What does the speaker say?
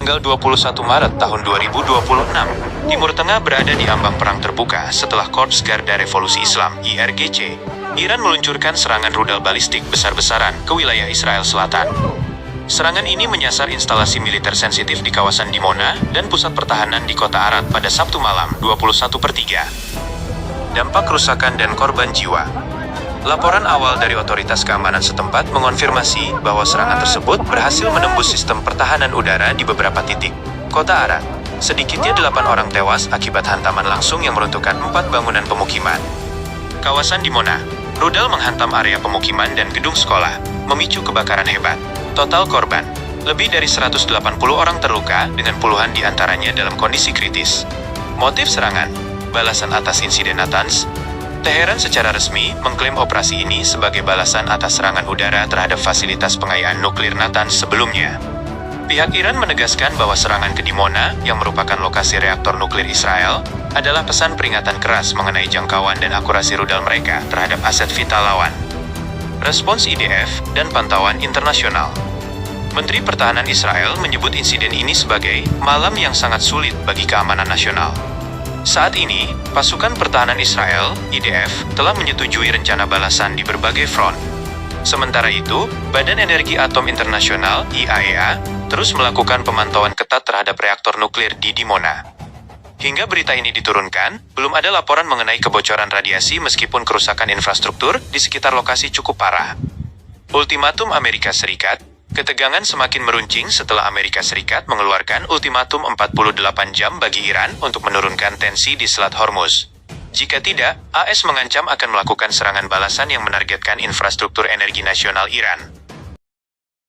Tanggal 21 Maret tahun 2026, Timur Tengah berada di ambang perang terbuka setelah Korps Garda Revolusi Islam (IRGC) Iran meluncurkan serangan rudal balistik besar-besaran ke wilayah Israel Selatan. Serangan ini menyasar instalasi militer sensitif di kawasan Dimona dan pusat pertahanan di kota Arad pada Sabtu malam 21/3. Dampak kerusakan dan korban jiwa. Laporan awal dari otoritas keamanan setempat mengonfirmasi bahwa serangan tersebut berhasil menembus sistem pertahanan udara di beberapa titik. Kota Arad, sedikitnya 8 orang tewas akibat hantaman langsung yang meruntuhkan 4 bangunan pemukiman. Kawasan Dimona, rudal menghantam area pemukiman dan gedung sekolah, memicu kebakaran hebat. Total korban, lebih dari 180 orang terluka dengan puluhan di antaranya dalam kondisi kritis. Motif serangan, balasan atas insiden Natanz. Teheran secara resmi mengklaim operasi ini sebagai balasan atas serangan udara terhadap fasilitas pengayaan nuklir Natanz sebelumnya. Pihak Iran menegaskan bahwa serangan ke Dimona, yang merupakan lokasi reaktor nuklir Israel, adalah pesan peringatan keras mengenai jangkauan dan akurasi rudal mereka terhadap aset vital lawan. Respons IDF dan pantauan internasional. Menteri Pertahanan Israel menyebut insiden ini sebagai malam yang sangat sulit bagi keamanan nasional. Saat ini, pasukan pertahanan Israel, IDF, telah menyetujui rencana balasan di berbagai front. Sementara itu, Badan Energi Atom Internasional, IAEA, terus melakukan pemantauan ketat terhadap reaktor nuklir di Dimona. Hingga berita ini diturunkan, belum ada laporan mengenai kebocoran radiasi meskipun kerusakan infrastruktur di sekitar lokasi cukup parah. Ultimatum Amerika Serikat. Ketegangan semakin meruncing setelah Amerika Serikat mengeluarkan ultimatum 48 jam bagi Iran untuk menurunkan tensi di Selat Hormuz. Jika tidak, AS mengancam akan melakukan serangan balasan yang menargetkan infrastruktur energi nasional Iran.